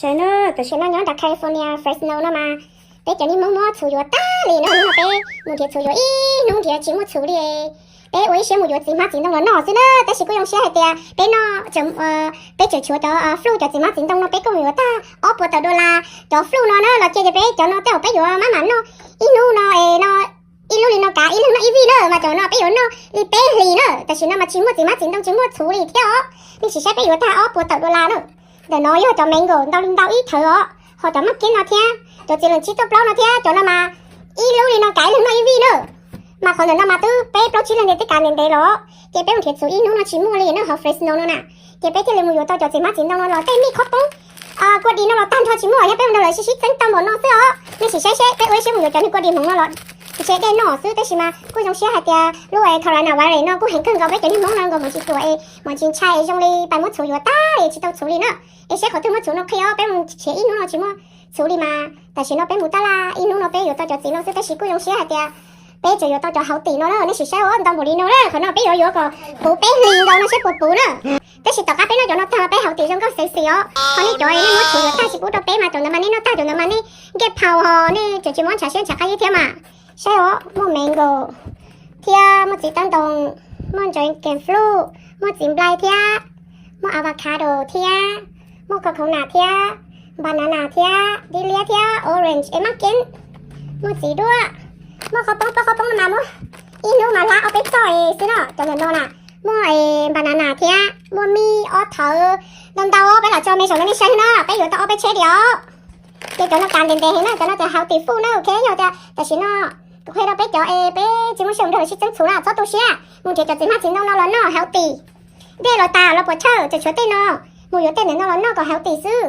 sợ nó tôi sẽ nó nhớ đặt California Fresno nó mà bé cho nên mua chủ yếu ta liền nó bé mua thiệt chủ yếu ý nung thiệt chỉ mua chủ đi bé ơi sẽ mua yếu chỉ mà chỉ đông nó xí nữaแต่สิก็ยังเสียให้แต่bé nó chấm béจะชัวต่อflu จะchỉ mà chỉ đông nó béก็มีว่าอ๋อปวดตัวละต่อ flu nóเราจะbé cho nóแต่béอยู่มามันnóอีนูnó nóอีลูนี่nóกะอีลูnóอีวีเนอะมาจอnóไปอยู่nóอีเป้ลีเนอะแต่สินะมาชิมจิมาจินต้องชิม处理掉นี่สิใช้ไปอยู่ท่าอ๋อปวดตัวละเนอะเดี๋ยวน้อยจะแมงโก้เราลินดาวอีเถอะhọจะมากินnó theoจะchỉ là chỉตัวเปล่าnó theo cho nó màอีลูนี่nóกะอีลูnóอีวีเนอะมาคนนั้นมาตื้อเป้เปล่าชิลเนี่ยที่การเรียนได้หรอเก็บไปมันเขียนสูอีนู้นชิมูเลยเนอะเขาเฟรชโน่นน่ะเก็บไปที่เลยมูอยู่ตัวจะจิมาจินต้องเราเต้นมีครบตรงกวดดีเราตั้งทอชิมูให้ไปมันเลยชิตั้งตำบลน้องเสื้อนี่สิใช้ไปไว้ชิมูอยู่จะนี่กวดดีของเราเช็ดได้หน่อซื้อแต่ชิมากูยังเชื่อให้เดียรู้ไอ้ทรณะไว้เลยเนาะกูเห็นขึ้นกับไว้จะนี่น้องนางก็มันชิตัวมันชิงชัยจงเลยไปมุดสูอยู่ใต้ชิตัวสูลีเนาะเช็ดเขาถึงมุดสูนกเขียวไปมันเชี่ยอีนู้นชิมูสูลีมาแต่ชิโนไปมุดตาลาอีนู้นไปอยู่ตัวจะจีโนซื้อแต่ชิกูยังเชื่อให้เดียไปจะอยู่ตัวจะเขาตีโน่แล้วนี่สิใช่ว่าตอนบุรีโน่แล้วเขาเนาะไปอยู่ก็ปูไปลิงเราเนาะใช่ปูเนาะแต่สิต่อกันไปเนาะจะเนาะทำไปเขาตีจงก็เสียเขานี่จอยนี่มุดสูอยู่ใต้ชิปูตัวไปมาจนน้ำมันนี่เนาะใต้จนน้ำมันนี่เก็บเผาห่อนี่จะจิมอนฉาเช่นฉาใครเที่ยวมาใช่เหรอมอแมงโก้เที่ยมอจีตันตรงมอจอยเกนฟลูมอจิมไบเที่ยมออะโวคาโดเที่ยมอโคโคนัทเที่ยบานาน่าเที่ยดิเลียเที่ยออเรนจ์มากินมอจีด้วยมอเขาต้องมามออีนูมาละเอาไปจ่อยสิเนาะจำนวนน่ะมอบานาน่าเที่ยมอมีออเธอดำดาวไปละจอไม่สนไม่ใช่เนาะไปอยู่ต้องเอาไปเช็ดเดียวเดี๋ยวจะการเดินเห็นนะจะน่าจะ healthy food นะโอเคอยู่แต่สิเนาะเคยเราไปจ่อไปจิมชมเธอชิจังสูน่ะชอบตัวเชี่ยมึงจะจิมาจินน้องเราเนาะ healthy เดี๋ยวเราตาเราปวดเช่าจะช่วยเต้นเนาะมึงอยู่เต้นเนี่ยน้องเราเนาะก็ healthy ซื้อ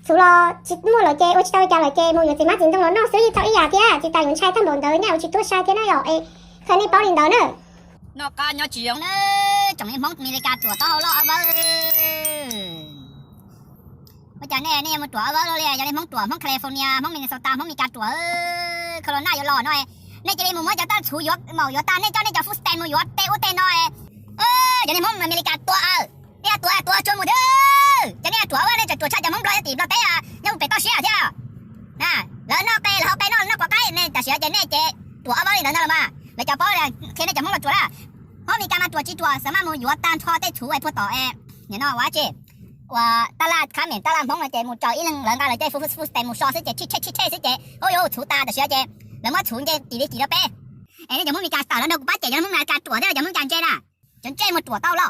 สุรจิตมัวเราเจโอชิตาวิจารเราเจมึงอยู่จิมาจินน้องเราเนาะซื้ออีเท่าอีหยาเที่ยจิตตาอยู่ใช้ทั้งหมดเดินเนี่ยโอชิตัวใช้เที่ยน่ะอยู่เคยนี่ป้อนลินเดินเนาะnó có nhỏ chuyện nữa trong những món mình cả chùa tao lo vợ bây giờ nè một chùa vợ rồi giờ đây món chùa món California món Minnesota món cả chùa Corona giờ lò nói nè giờ đây một mới cho ta chủ yếu màu yếu ta nè cho nên cho food stand một yếu tê nói giờ đây món America chùa nè chùa chùa một đứa giờ đây chùa vợ nè chùa cha giờ món đôi tìm lo té nhưng phải tao xé theo nè lỡ nó pe là họ pe nó có cái nè ta xé giờ nè chị chùa vợ này nữa mà bây giờ bao này khi này giờ món là chùa đó họมีการมาตรวจจีตัวสามารถมูอยู่ตามท่อได้ช่วยพวกต่อเนี่ยน้อว่าเจ๊ว่าตลาดข้ามเหม็นตลาดพ้องเลยเจ๊มูจ่อยอีหนึ่งหลังการเลยเจ๊ฟูแต่มูซอสิเจ๊ชิเจ๊สิเจ๊โอ้ยชูตาเดี๋ยวเชื่อเจ๊แล้วมาชูเจ๊กี่แล้วเป้เอ้ยเดี๋ยวมึงมีการต่อแล้วเดี๋ยวกูป้าเจ๊ยังมึงมาการตรวจได้เดี๋ยวมึงการเจ๊น่ะจนเจ๊มาตรวจเต้าหรอ